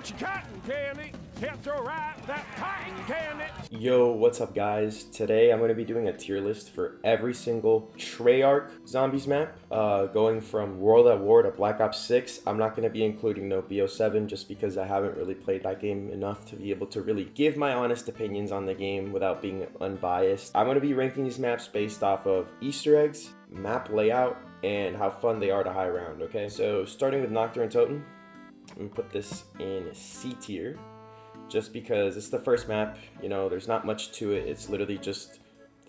get your cotton candy. Can't throw right that cotton candy. Yo, what's up guys? Today I'm going to be doing a tier list for every single Treyarch Zombies map, going from World at War to Black Ops 6. I'm not going to be including no BO7 just because I haven't really played that game enough to be able to really give my honest opinions on the game without being unbiased. I'm going to be ranking these maps based off of Easter eggs, map layout, and how fun they are to high round, okay? So starting with Nocturne Totem, I'm going to put this in C tier. Just because it's the first map, you know, there's not much to it. It's literally just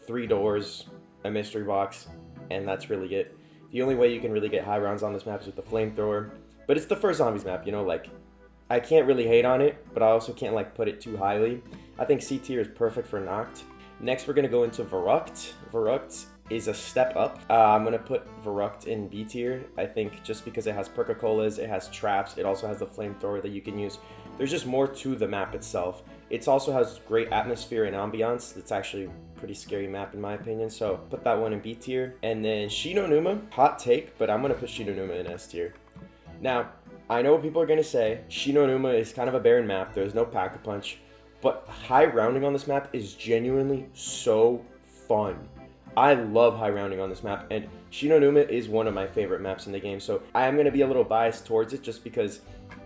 3 doors, a mystery box, and that's really it. The only way you can really get high rounds on this map is with the flamethrower. But it's the first zombies map, you know, like, I can't really hate on it, but I also can't, like, put it too highly. I think C tier is perfect for Noct. Next, we're going to go into Verrucht. Verrucht is a step up. I'm going to put Verrucht in B tier, I think, just because it has Perca-Colas, it has traps, it also has the flamethrower that you can use. There's just more to the map itself. It also has great atmosphere and ambiance. It's actually a pretty scary map in my opinion, so put that one in B tier. And then Shinonuma, hot take, but I'm going to put Shinonuma in S tier. Now, I know what people are going to say. Shinonuma is kind of a barren map. There's no pack-a-punch, but high rounding on this map is genuinely so fun. I love high rounding on this map, and Shinonuma is one of my favorite maps in the game, so I am going to be a little biased towards it just because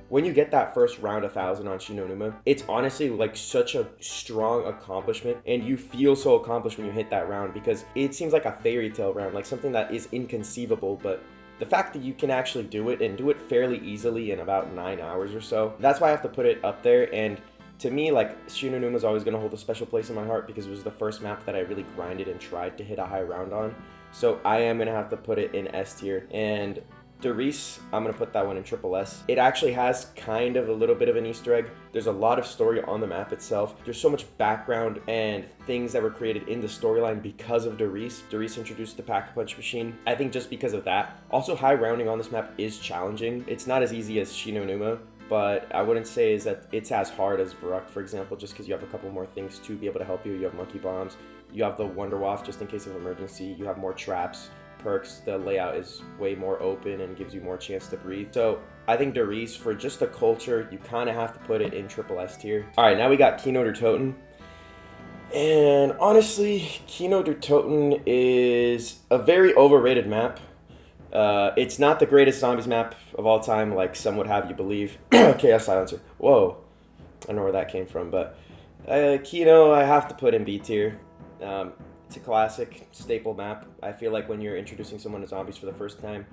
when you get that first round 1000 on Shinonuma, it's honestly like such a strong accomplishment, and you feel so accomplished when you hit that round because it seems like a fairy tale round, like something that is inconceivable, but the fact that you can actually do it and do it fairly easily in about 9 hours or so, that's why I have to put it up there. And to me, like, Shinonuma is always going to hold a special place in my heart because it was the first map that I really grinded and tried to hit a high round on. So I am going to have to put it in S tier. And Derice, I'm going to put that one in triple S. It actually has kind of a little bit of an Easter egg. There's a lot of story on the map itself. There's so much background and things that were created in the storyline because of Derice. Derice introduced the pack-a-punch machine. I think just because of that. Also, high rounding on this map is challenging. It's not as easy as Shinonuma, but I wouldn't say is that it's as hard as Verrucht, for example, just because you have a couple more things to be able to help you. You have monkey bombs, you have the Wonder Waft just in case of emergency, you have more traps, perks, the layout is way more open and gives you more chance to breathe. So I think Derice, for just the culture, you kind of have to put it in triple S tier. All right, now we got Kino der Toten. And honestly, Kino der Toten is a very overrated map. It's not the greatest zombies map of all time, like some would have you believe. Chaos Silencer. Whoa. I don't know where that came from, but Kino, I have to put in B tier. It's a classic staple map. I feel like when you're introducing someone to zombies for the first time,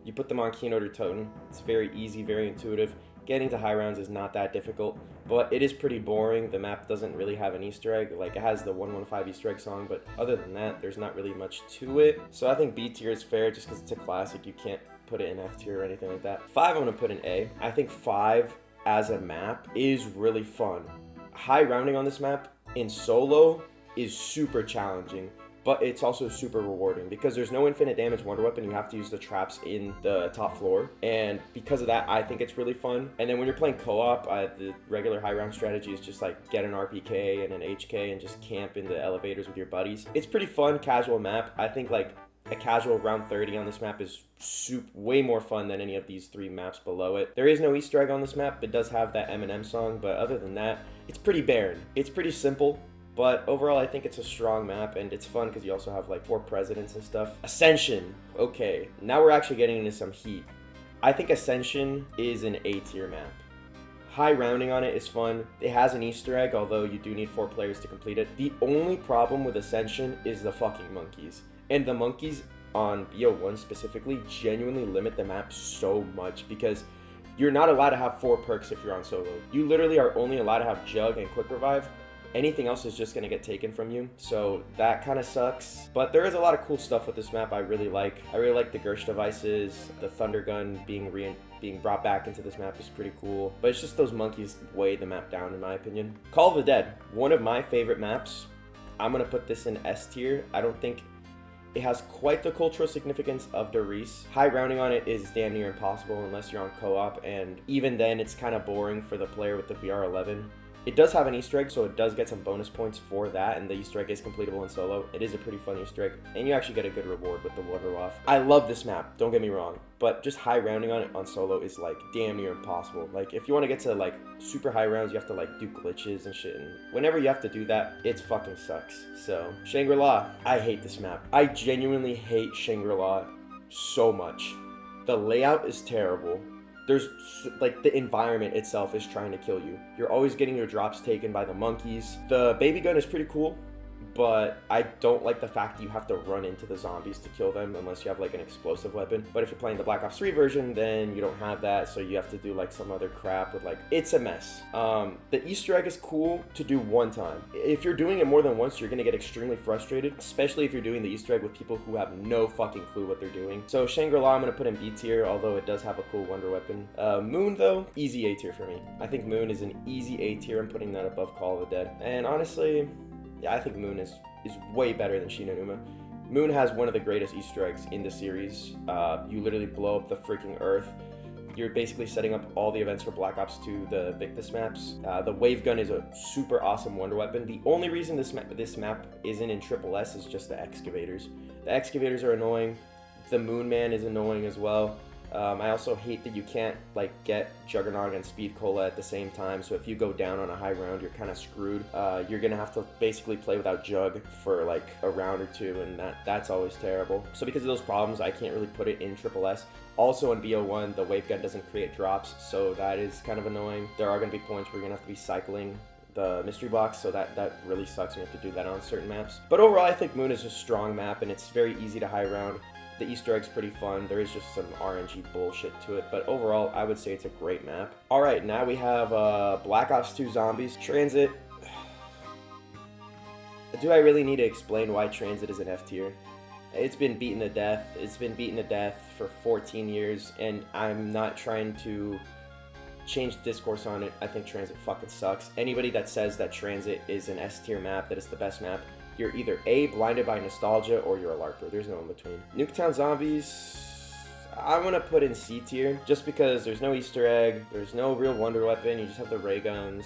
you put them on Kino der Toten. It's very easy, very intuitive. Getting to high rounds is not that difficult, but it is pretty boring. The map doesn't really have an Easter egg. Like, it has the 115 Easter egg song, but other than that, there's not really much to it. So I think B tier is fair just because it's a classic. You can't put it in F tier or anything like that. 5, I'm going to put in A. I think 5 as a map is really fun. High rounding on this map in solo is super challenging, but it's also super rewarding because there's no infinite damage wonder weapon. You have to use the traps in the top floor, and because of that, I think it's really fun. And then when you're playing co-op, the regular high round strategy is just like get an RPK and an HK and just camp in the elevators with your buddies. It's pretty fun, casual map. I think like a casual round 30 on this map is way more fun than any of these 3 maps below it. There is no Easter egg on this map. It does have that Eminem song, but other than that, it's pretty barren. It's pretty simple. But overall, I think it's a strong map, and it's fun because you also have like 4 presidents and stuff. Ascension. Okay, now we're actually getting into some heat. I think Ascension is an A tier map. High rounding on it is fun. It has an Easter egg, although you do need 4 players to complete it. The only problem with Ascension is the fucking monkeys. And the monkeys on BO1 specifically genuinely limit the map so much because you're not allowed to have 4 perks if you're on solo. You literally are only allowed to have Jug and Quick Revive. Anything else is just going to get taken from you, so that kind of sucks. But there is a lot of cool stuff with this map I really like. I really like the Gersh devices, the Thunder Gun being brought back into this map is pretty cool. But it's just those monkeys weigh the map down in my opinion. Call of the Dead, one of my favorite maps. I'm going to put this in S tier. I don't think it has quite the cultural significance of Derice. High rounding on it is damn near impossible unless you're on co-op, and even then it's kind of boring for the player with the VR11. It does have an Easter egg, so it does get some bonus points for that, and the Easter egg is completable in solo. It is a pretty fun Easter egg, and you actually get a good reward with the Wonder Waff. I love this map, don't get me wrong, but just high rounding on it on solo is like damn near impossible. Like if you want to get to like super high rounds, you have to like do glitches and shit, and whenever you have to do that, it fucking sucks. So Shangri-La, I hate this map. I genuinely hate Shangri-La so much. The layout is terrible. There's like the environment itself is trying to kill you. You're always getting your drops taken by the monkeys. The baby gun is pretty cool, but I don't like the fact that you have to run into the zombies to kill them unless you have like an explosive weapon. But if you're playing the Black Ops 3 version, then you don't have that, so you have to do like some other crap with like, it's a mess. The Easter egg is cool to do one time. If you're doing it more than once, you're gonna get extremely frustrated, especially if you're doing the Easter egg with people who have no fucking clue what they're doing. So Shangri-La, I'm gonna put in B tier, although it does have a cool wonder weapon. Moon though, easy A tier for me. I think Moon is an easy A tier. I'm putting that above Call of the Dead. And honestly, yeah, I think Moon is way better than Shinonuma. Moon has one of the greatest Easter eggs in the series. You literally blow up the freaking Earth. You're basically setting up all the events for Black Ops 2, the Victus maps. The wave gun is a super awesome wonder weapon. The only reason this map isn't in Triple S is just the excavators. The excavators are annoying. The Moon Man is annoying as well. I also hate that you can't like get Juggernaut and Speed Cola at the same time, so if you go down on a high round, you're kind of screwed. You're gonna have to basically play without Jug for like a round or two, and that's always terrible. So because of those problems, I can't really put it in Triple S. Also in BO1, the wave gun doesn't create drops, so that is kind of annoying. There are gonna be points where you're gonna have to be cycling the mystery box, so that really sucks when you have to do that on certain maps. But overall, I think Moon is a strong map, and it's very easy to high round. The Easter egg's pretty fun. There is just some RNG bullshit to it, but overall, I would say it's a great map. All right, now we have Black Ops 2 Zombies. Transit. Do I really need to explain why Transit is an F tier? It's been beaten to death. It's been beaten to death for 14 years, and I'm not trying to change discourse on it. I think Transit fucking sucks. Anybody that says that Transit is an S tier map, that it's the best map, you're either A, blinded by nostalgia, or you're a LARPer. There's no in between. Nuketown Zombies, I'm gonna put in C tier, just because there's no Easter egg, there's no real wonder weapon, you just have the ray guns.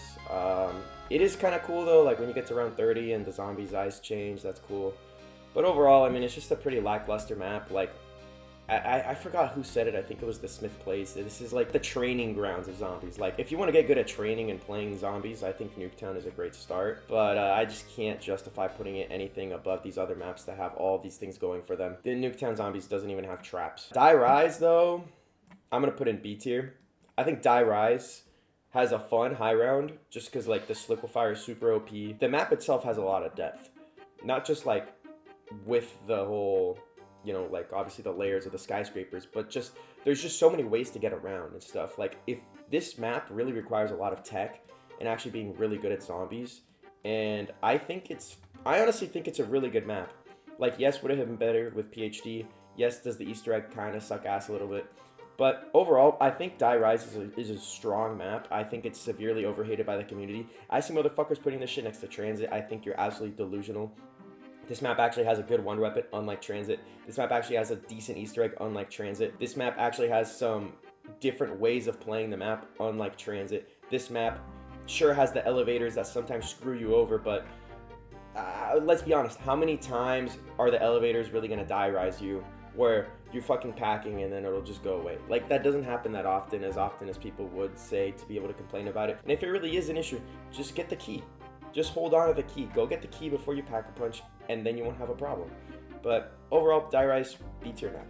It is kind of cool though, like when you get to round 30 and the zombies' eyes change, that's cool. But overall, I mean, it's just a pretty lackluster map. Like, I forgot who said it. I think it was the Smith Plays. This is like the training grounds of zombies. Like, if you want to get good at training and playing zombies, I think Nuketown is a great start. But I just can't justify putting it anything above these other maps that have all these things going for them. The Nuketown Zombies doesn't even have traps. Die Rise, though, I'm going to put in B tier. I think Die Rise has a fun high round just because, like, the Sliquifier is super OP. The map itself has a lot of depth. Not just, like, with the whole, you know, like obviously the layers of the skyscrapers, but just there's just so many ways to get around and stuff. Like, if this map really requires a lot of tech and actually being really good at zombies, and I honestly think it's a really good map. Like, yes, would it have been better with PhD? Yes, does the Easter egg kind of suck ass a little bit? But overall, I think Die Rise is a strong map. I think it's severely overhated by the community. I see motherfuckers putting this shit next to Transit. I think you're absolutely delusional. This map actually has a good wonder weapon, unlike Transit. This map actually has a decent Easter egg, unlike Transit. This map actually has some different ways of playing the map, unlike Transit. This map sure has the elevators that sometimes screw you over, but let's be honest, how many times are the elevators really gonna Die Rise you, where you're fucking packing and then it'll just go away? Like, that doesn't happen that often as people would say to be able to complain about it. And if it really is an issue, just get the key. Just hold on to the key. Go get the key before you pack a punch, and then you won't have a problem. But overall, Die Rise, B tier map.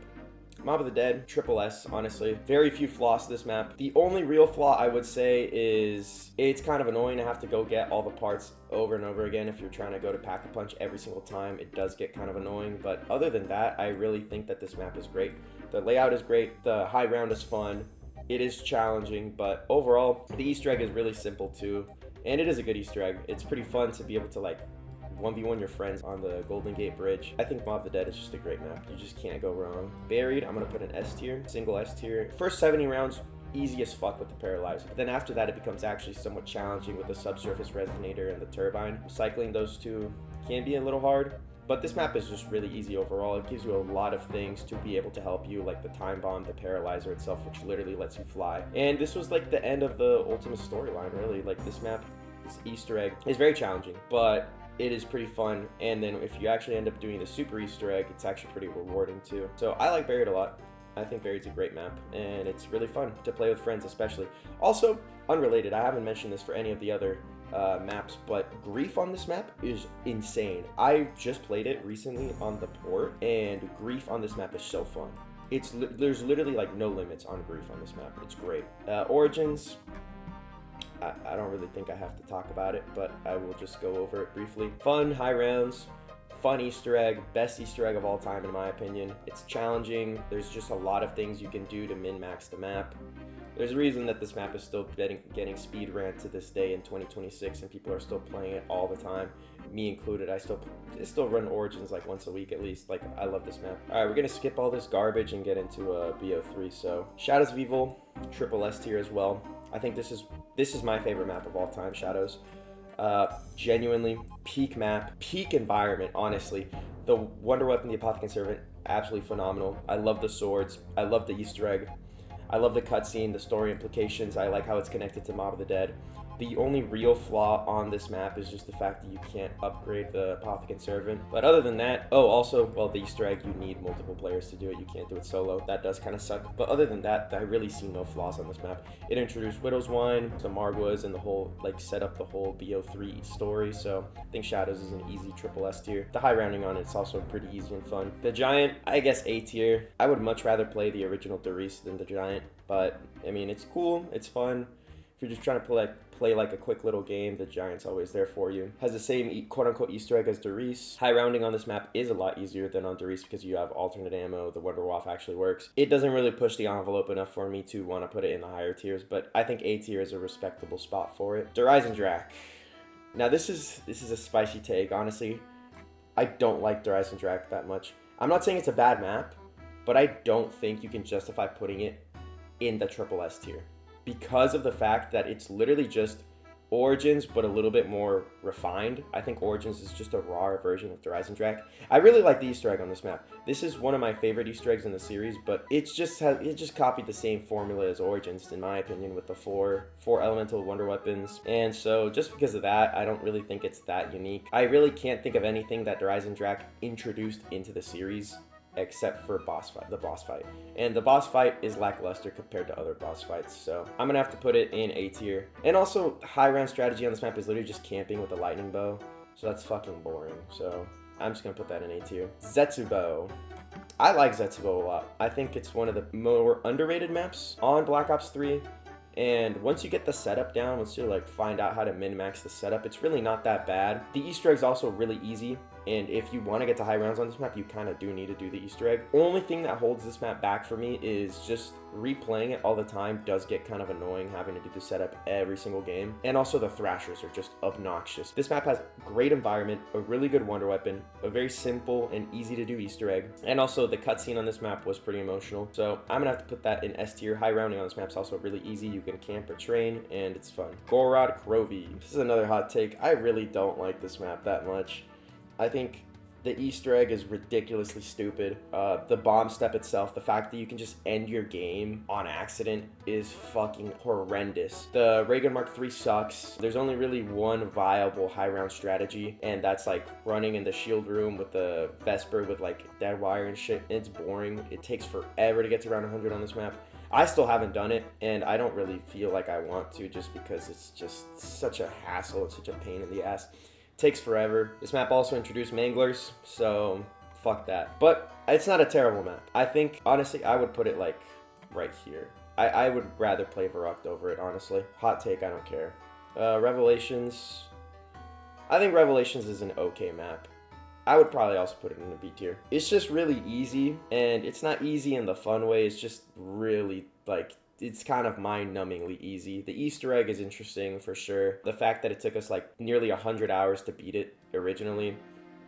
Mob of the Dead, Triple S, honestly. Very few flaws to this map. The only real flaw I would say is it's kind of annoying to have to go get all the parts over and over again if you're trying to go to pack a punch every single time. It does get kind of annoying, but other than that, I really think that this map is great. The layout is great. The high round is fun. It is challenging, but overall, the Easter egg is really simple too. And it is a good Easter egg. It's pretty fun to be able to, like, 1v1 your friends on the Golden Gate Bridge. I think Mob of the Dead is just a great map. You just can't go wrong. Buried, I'm gonna put an S tier, single S tier. First 70 rounds, easy as fuck with the Paralyzer. But then after that, it becomes actually somewhat challenging with the Subsurface Resonator and the Turbine. Cycling those two can be a little hard. But this map is just really easy overall. It gives you a lot of things to be able to help you, like the Time Bomb, the Paralyzer itself, which literally lets you fly. And this was like the end of the Ultimate storyline, really. Like, this map this Easter egg is very challenging, but it is pretty fun. And then if you actually end up doing the super Easter egg, it's actually pretty rewarding too. So I like Buried a lot. I think Buried's a great map, and it's really fun to play with friends especially. Also, unrelated, I haven't mentioned this for any of the other maps, but Grief on this map is insane. I just played it recently on the port, and Grief on this map is so fun. There's literally like no limits on Grief on this map. It's great. Origins, I don't really think I have to talk about it, but I will just go over it briefly. Fun, high rounds, fun Easter egg, best Easter egg of all time in my opinion. It's challenging. There's just a lot of things you can do to min-max the map. There's a reason that this map is still getting speed ran to this day in 2026, and people are still playing it all the time, me included. I still run Origins like once a week at least. Like, I love this map. All right, we're gonna skip all this garbage and get into BO3. So Shadows of Evil, triple S tier as well. I think this is my favorite map of all time, Shadows. Genuinely peak map, peak environment. Honestly, the Wonder Weapon, the Apothecary Servant, absolutely phenomenal. I love the swords. I love the Easter egg. I love the cutscene, the story implications. I like how it's connected to Mob of the Dead. The only real flaw on this map is just the fact that you can't upgrade the Apothecary Servant. But other than that, oh, also, well, the Easter egg, you need multiple players to do it. You can't do it solo. That does kind of suck. But other than that, I really see no flaws on this map. It introduced Widow's Wine, some Margwas, and the whole, like, set up the whole BO3 story. So I think Shadows is an easy triple S tier. The high rounding on it's also pretty easy and fun. The Giant, I guess A tier. I would much rather play the original Darius than the Giant. But, I mean, it's cool. It's fun. If you're just trying to play like a quick little game, the Giant's always there for you. Has the same quote-unquote Easter egg as Darius. High rounding on this map is a lot easier than on Darius because you have alternate ammo. The Wonder Waff actually works. It doesn't really push the envelope enough for me to want to put it in the higher tiers, but I think A tier is a respectable spot for it. Darius Drac. Now this is a spicy take. Honestly, I don't like Darius Drac that much. I'm not saying it's a bad map, but I don't think you can justify putting it in the triple S tier, because of the fact that it's literally just Origins, but a little bit more refined. I think Origins is just a rawer version of Darius Drac. I really like the Easter egg on this map. This is one of my favorite Easter eggs in the series, but it just copied the same formula as Origins, in my opinion, with the four elemental wonder weapons. And so just because of that, I don't really think it's that unique. I really can't think of anything that Darius Drac introduced into the series except for the boss fight. And the boss fight is lackluster compared to other boss fights, so I'm gonna have to put it in A tier. And also, high round strategy on this map is literally just camping with a lightning bow, so that's fucking boring. So I'm just gonna put that in A tier. Zetsubo. I like Zetsubo a lot. I think it's one of the more underrated maps on Black Ops 3. And once you get the setup down, once you like find out how to min-max the setup, it's really not that bad. The Easter egg's also really easy, and if you want to get to high rounds on this map, you kind of do need to do the Easter egg. Only thing that holds this map back for me is just replaying it all the time does get kind of annoying, having to do the setup every single game. And also the Thrashers are just obnoxious. This map has great environment, a really good wonder weapon, a very simple and easy to do Easter egg, and also the cutscene on this map was pretty emotional. So I'm gonna have to put that in S tier. High rounding on this map's also really easy. You can camp or train, and it's fun. Gorod Krovi. This is another hot take. I really don't like this map that much. I think the Easter egg is ridiculously stupid. The bomb step itself, the fact that you can just end your game on accident is fucking horrendous. The Ray Gun Mark III sucks. There's only really one viable high round strategy, and that's like running in the shield room with the Vesper with like dead wire and shit. It's boring. It takes forever to get to round 100 on this map. I still haven't done it, and I don't really feel like I want to just because it's just such a hassle. It's such a pain in the ass. Takes forever. This map also introduced Manglers, so fuck that. But it's not a terrible map. I think, honestly, I would put it like right here. I would rather play Verrucht over it, honestly. Hot take, I don't care. Revelations. I think Revelations is an okay map. I would probably also put it in the B tier. It's just really easy, and it's not easy in the fun way. It's just really, like, it's kind of mind-numbingly easy. The Easter egg is interesting for sure. The fact that it took us like nearly 100 hours to beat it originally,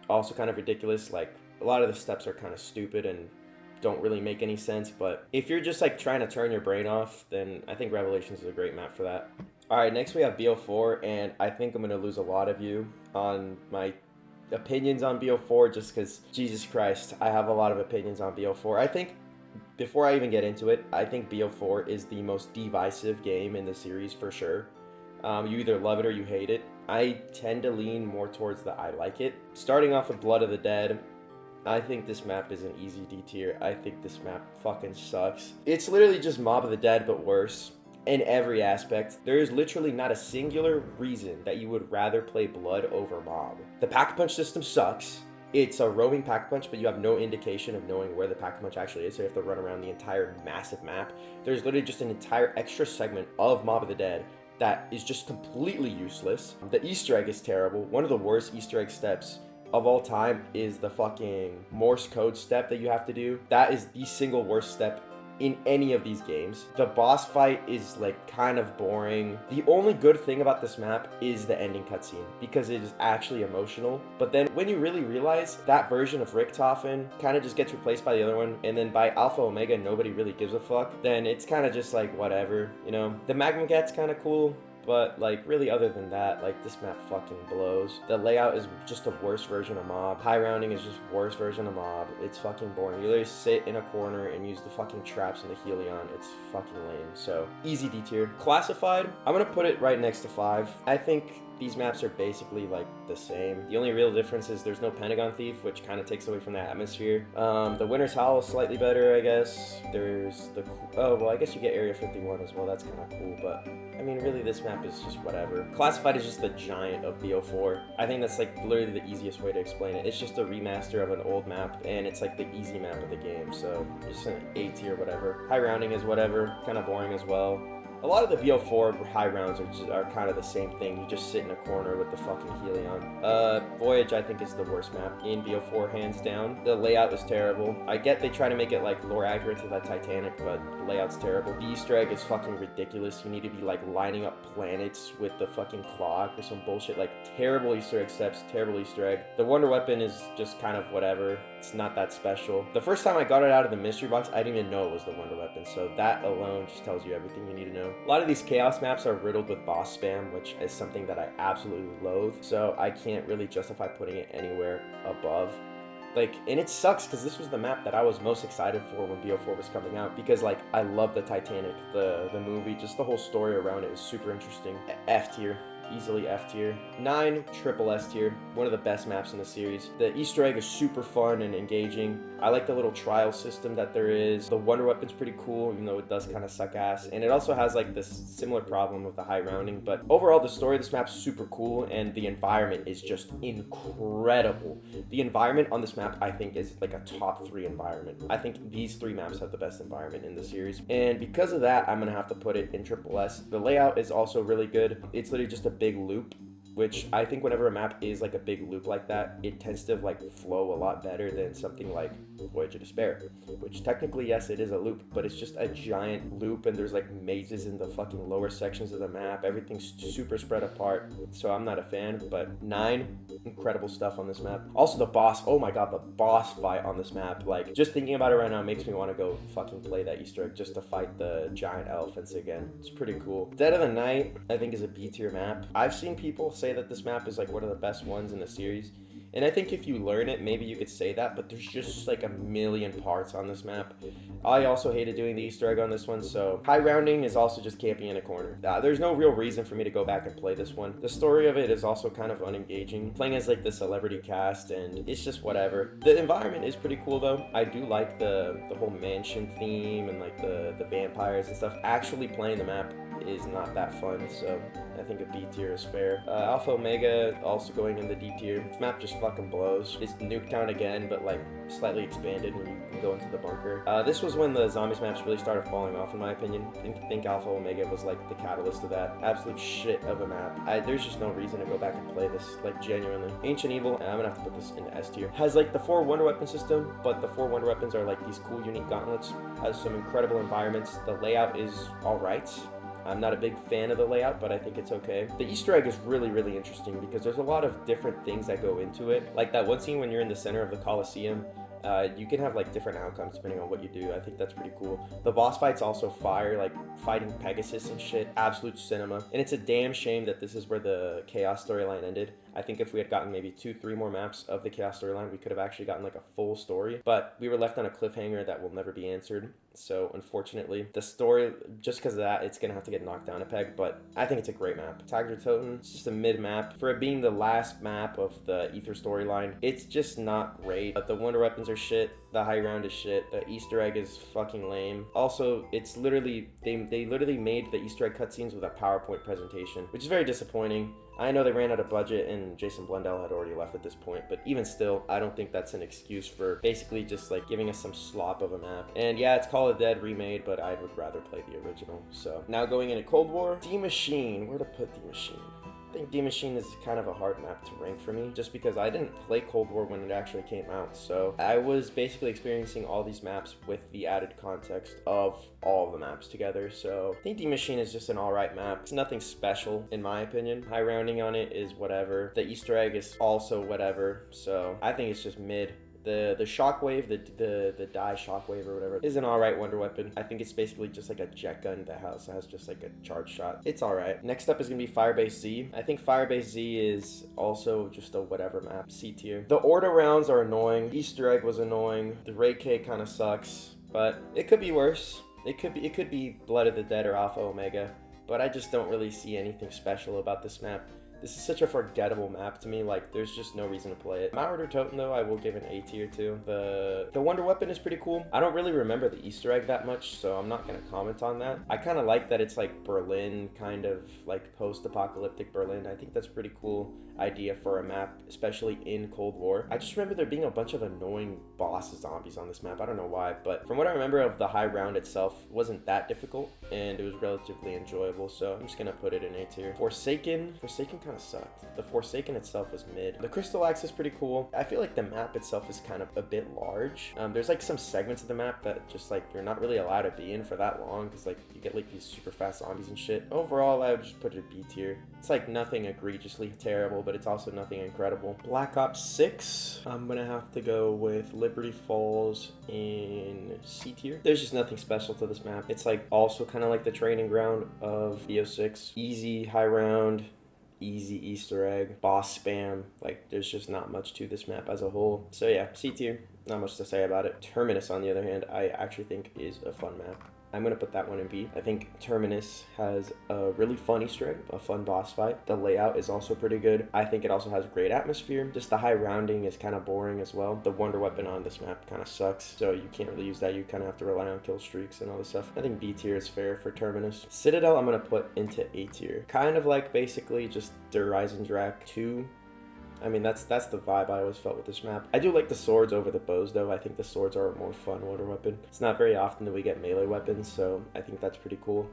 also kind of ridiculous. Like, a lot of the steps are kind of stupid and don't really make any sense, but if you're just like trying to turn your brain off, then I think Revelations is a great map for that. All right, next we have BO4, and I think I'm gonna lose a lot of you on my opinions on BO4 just because, Jesus Christ, I have a lot of opinions on BO4. I think, before I even get into it, I think BO4 is the most divisive game in the series for sure. You either love it or you hate it. I tend to lean more towards the I like it. Starting off with Blood of the Dead, I think this map is an easy D tier. I think this map fucking sucks. It's literally just Mob of the Dead, but worse. In every aspect, there is literally not a singular reason that you would rather play Blood over Mob. The Pack-a-Punch system sucks. It's a roaming Pack-a-Punch, but you have no indication of knowing where the Pack-a-Punch actually is, so you have to run around the entire massive map. There's literally just an entire extra segment of Mob of the Dead that is just completely useless. The Easter egg is terrible. One of the worst Easter egg steps of all time is the fucking Morse code step that you have to do. That is the single worst step in any of these games. The boss fight is like kind of boring. The only good thing about this map is the ending cutscene because it is actually emotional. But then when you really realize that version of Richtofen kind of just gets replaced by the other one, and then by Alpha Omega nobody really gives a fuck, then it's kind of just like whatever, you know? The Magma Gat's kind of cool, but like really other than that, like this map fucking blows. The layout is just a worse version of Mob. High rounding is just worse version of Mob. It's fucking boring. You literally sit in a corner and use the fucking traps and the Helion. It's fucking lame. So easy D tier. Classified, I'm gonna put it right next to 5. I think these maps are basically like the same. The only real difference is there's no Pentagon Thief, which kind of takes away from the atmosphere. The Winter's Howl is slightly better, I guess. There's the, oh, well, I guess you get Area 51 as well. That's kind of cool, but I mean, really, this map is just whatever. Classified is just the giant of BO4. I think that's like literally the easiest way to explain it. It's just a remaster of an old map, and it's like the easy map of the game, so just an A tier, whatever. High rounding is whatever, kind of boring as well. A lot of the BO4 high rounds are kind of the same thing. You just sit in a corner with the fucking Helion. Voyage, I think, is the worst map in BO4, hands down. The layout is terrible. I get they try to make it like lore accurate to that Titanic, but the layout's terrible. The Easter egg is fucking ridiculous. You need to be like lining up planets with the fucking clock or some bullshit. Like terrible Easter egg steps, terrible Easter egg. The Wonder Weapon is just kind of whatever. It's not that special. The first time I got it out of the mystery box, I didn't even know it was the Wonder Weapon, so that alone just tells you everything you need to know. A lot of these Chaos maps are riddled with boss spam, which is something that I absolutely loathe, so I can't really justify putting it anywhere above. Like, and it sucks because this was the map that I was most excited for when BO4 was coming out, because like I love the Titanic, the movie, just the whole story around it is super interesting. F tier. Easily F tier. 9, triple S tier. One of the best maps in the series. The Easter egg is super fun and engaging. I like the little trial system that there is. The Wonder Weapon's pretty cool, even though it does kind of suck ass. And it also has like this similar problem with the high rounding. But overall, the story of this map's super cool, and the environment is just incredible. The environment on this map, I think, is like a top 3 environment. I think these 3 maps have the best environment in the series. And because of that, I'm gonna have to put it in triple S. The layout is also really good. It's literally just a big loop, which I think whenever a map is like a big loop like that, it tends to like flow a lot better than something like Voyage of Despair, which technically, yes, it is a loop, but it's just a giant loop, and there's like mazes in the fucking lower sections of the map. Everything's super spread apart, so I'm not a fan. But 9, incredible stuff on this map. Also the boss, oh my god, the boss fight on this map, like just thinking about it right now makes me want to go fucking play that Easter egg just to fight the giant elephants again. It's pretty cool. Dead of the Night, I think, is a B tier map. I've seen people say that this map is like one of the best ones in the series, and I think if you learn it, maybe you could say that, but there's just like a million parts on this map. I also hated doing the Easter egg on this one, so high rounding is also just camping in a corner. There's no real reason for me to go back and play this one. The story of it is also kind of unengaging, playing as like the celebrity cast, and it's just whatever. The environment is pretty cool though. I do like the whole mansion theme and like the vampires and stuff. Actually playing the map is not that fun, so I think a B tier is fair. Alpha Omega also going in the D tier. This map just fucking blows. It's Nuketown again, but like slightly expanded when you can go into the bunker. This was when the zombies maps really started falling off, in my opinion. I think Alpha Omega was like the catalyst of that. Absolute shit of a map. There's just no reason to go back and play this, like genuinely. Ancient Evil, I'm gonna have to put this in S tier. Has like the 4 Wonder Weapon system, but the 4 Wonder Weapons are like these cool unique gauntlets. Has some incredible environments. The layout is alright. I'm not a big fan of the layout, but I think it's okay. The Easter egg is really, really interesting because there's a lot of different things that go into it. Like that one scene when you're in the center of the Coliseum, you can have like different outcomes depending on what you do. I think that's pretty cool. The boss fights also fire, like fighting Pegasus and shit. Absolute cinema. And it's a damn shame that this is where the Chaos storyline ended. I think if we had gotten maybe 2-3 more maps of the Chaos storyline, we could have actually gotten like a full story. But we were left on a cliffhanger that will never be answered. So unfortunately, the story, just because of that, it's gonna have to get knocked down a peg. But I think it's a great map. Tiger Totem, it's just a mid map. For it being the last map of the Ether storyline, it's just not great. But the wonder weapons are shit. The high round is shit. The Easter egg is fucking lame. Also, it's literally, they literally made the Easter egg cutscenes with a PowerPoint presentation, which is very disappointing. I know they ran out of budget and Jason Blundell had already left at this point, but even still, I don't think that's an excuse for basically just like giving us some slop of a map. And yeah, it's Call of Dead remade, but I would rather play the original. So now going into Cold War, D Machine. Where to put D Machine? I think D Machine is kind of a hard map to rank for me, just because I didn't play Cold War when it actually came out. So I was basically experiencing all these maps with the added context of all of the maps together. So I think D Machine is just an alright map. It's nothing special in my opinion. High rounding on it is whatever. The Easter egg is also whatever. So I think it's just mid. The shockwave, the die shockwave or whatever, is an alright wonder weapon. I think it's basically just like a jet gun that has just like a charge shot. It's alright. Next up is gonna be Firebase Z. I think Firebase Z is also just a whatever map, C tier. The order rounds are annoying. Easter egg was annoying. The Ray K kind of sucks, but it could be worse. It could be Blood of the Dead or Alpha Omega, but I just don't really see anything special about this map. This is such a forgettable map to me, like there's just no reason to play it. Mauer Totem though, I will give an A tier to. The wonder weapon is pretty cool. I don't really remember the Easter egg that much, so I'm not gonna comment on that. I kind of like that it's like Berlin, kind of like post-apocalyptic Berlin. I think that's a pretty cool idea for a map, especially in Cold War. I just remember there being a bunch of annoying boss zombies on this map. I don't know why, but from what I remember of the high round itself, it wasn't that difficult and it was relatively enjoyable, so I'm just gonna put it in A tier. Forsaken kind of sucked. The Forsaken itself was mid. The Crystal Axe is pretty cool. I feel like the map itself is kind of a bit large. There's like some segments of the map that just like you're not really allowed to be in for that long because like you get like these super fast zombies and shit. Overall, I would just put it B tier. It's like nothing egregiously terrible, but it's also nothing incredible. Black Ops 6, I'm gonna have to go with Liberty Falls in C tier. There's just nothing special to this map. It's like also kind of like the training ground of BO6. Easy high round, easy Easter egg, boss spam. Like there's just not much to this map as a whole. So yeah, C tier, not much to say about it. Terminus on the other hand, I actually think is a fun map. I'm gonna put that one in B. I think Terminus has a really fun Easter egg, a fun boss fight. The layout is also pretty good. I think it also has great atmosphere. Just the high rounding is kind of boring as well. The wonder weapon on this map kind of sucks, so you can't really use that. You kind of have to rely on kill streaks and all this stuff. I think B tier is fair for Terminus. Citadel I'm gonna put into A tier. Kind of like basically just Der Reisendrak 2. I mean, that's the vibe I always felt with this map. I do like the swords over the bows, though. I think the swords are a more fun wonder weapon. It's not very often that we get melee weapons, so I think that's pretty cool.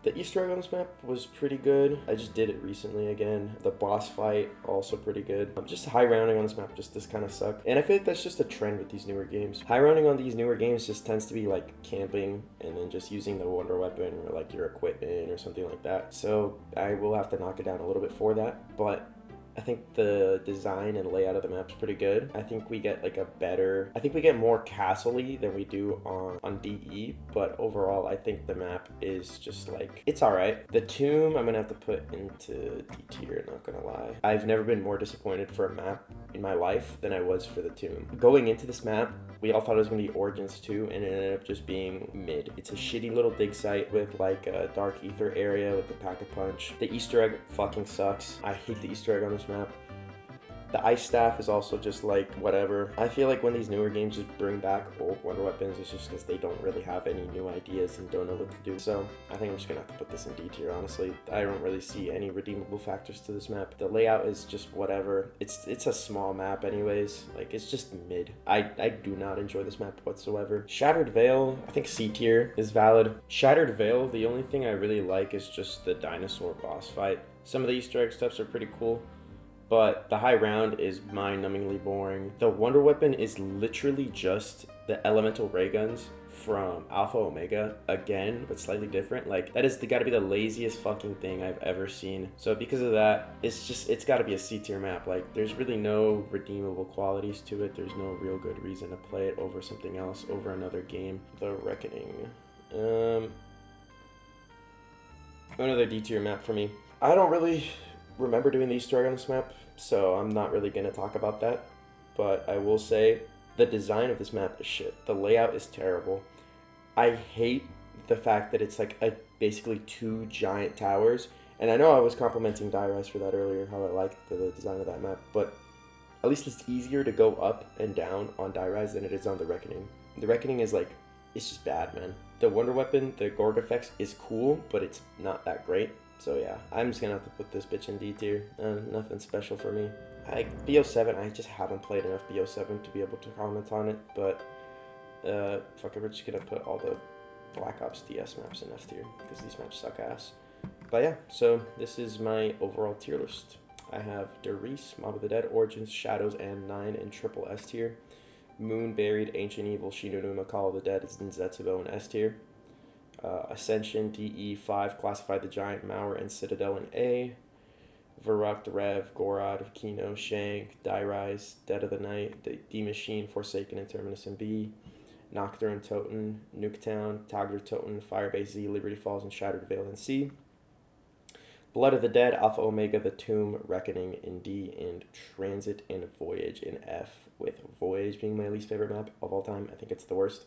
The Easter egg on this map was pretty good. I just did it recently again. The boss fight, also pretty good. Just high rounding on this map just does kind of suck. And I feel like that's just a trend with these newer games. High rounding on these newer games just tends to be like camping and then just using the wonder weapon or like your equipment or something like that. So I will have to knock it down a little bit for that, but I think the design and layout of the map's pretty good. I think we get like I think we get more castle-y than we do on DE, but overall I think the map is just like, it's alright. The Tomb I'm gonna have to put into D tier, not gonna lie. I've never been more disappointed for a map in my life than I was for the Tomb. Going into this map, we all thought it was gonna be Origins 2 and it ended up just being mid. It's a shitty little dig site with like a dark ether area with a pack-a-punch. The Easter egg fucking sucks. I hate the Easter egg on this map. The ice staff is also just like whatever. I feel like when these newer games just bring back old wonder weapons, it's just because they don't really have any new ideas and don't know what to do. So I think I'm just gonna have to put this in D tier, honestly. I don't really see any redeemable factors to this map. The layout is just whatever. It's a small map anyways. Like it's just mid. I do not enjoy this map whatsoever. Shattered Veil, I think C tier is valid. Shattered Veil, the only thing I really like is just the dinosaur boss fight. Some of the Easter egg stuffs are pretty cool, but the high round is mind-numbingly boring. The wonder weapon is literally just the elemental ray guns from Alpha Omega again, but slightly different. Like that is gotta be the laziest fucking thing I've ever seen. So because of that, it's gotta be a C tier map. Like there's really no redeemable qualities to it. There's no real good reason to play it over something else, over another game. The Reckoning. Another D tier map for me. I don't really remember doing the Easter egg on this map, so I'm not really gonna talk about that, but I will say the design of this map is shit. The layout is terrible. I hate the fact that it's like basically two giant towers. And I know I was complimenting Rise for that earlier, how I liked the design of that map, but at least it's easier to go up and down on Rise than it is on the Reckoning. The Reckoning is like, it's just bad, man. The Wonder Weapon, the Gorg effects is cool, but it's not that great. So yeah, I'm just gonna have to put this bitch in D tier. Nothing special for me. BO7, I just haven't played enough BO7 to be able to comment on it, but fuck it, we're just gonna put all the Black Ops DS maps in F tier, because these maps suck ass. But yeah, so this is my overall tier list. I have Derice, Mob of the Dead, Origins, Shadows, and 9 in triple S tier. Moon, Buried, Ancient Evil, Shinonuma, Call of the Dead is in Zetsubo in S tier. Ascension, DE5, Classified the Giant, Mauer, and Citadel in A. Verrucht, Rev, Gorod, Kino, Shank, Rise, Dead of the Night, D Machine, Forsaken, and Terminus in B. Nocturne, Toten, Nuketown, Togler, Toten, Firebase Z, Liberty Falls, and Shattered Veil in C. Blood of the Dead, Alpha Omega, The Tomb, Reckoning in D, and Transit and Voyage in F, with Voyage being my least favorite map of all time. I think it's the worst.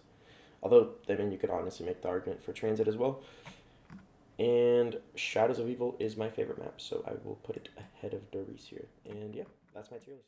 Although, I mean, you could honestly make the argument for Transit as well. And Shadows of Evil is my favorite map, so I will put it ahead of Derice here. And yeah, that's my tier list.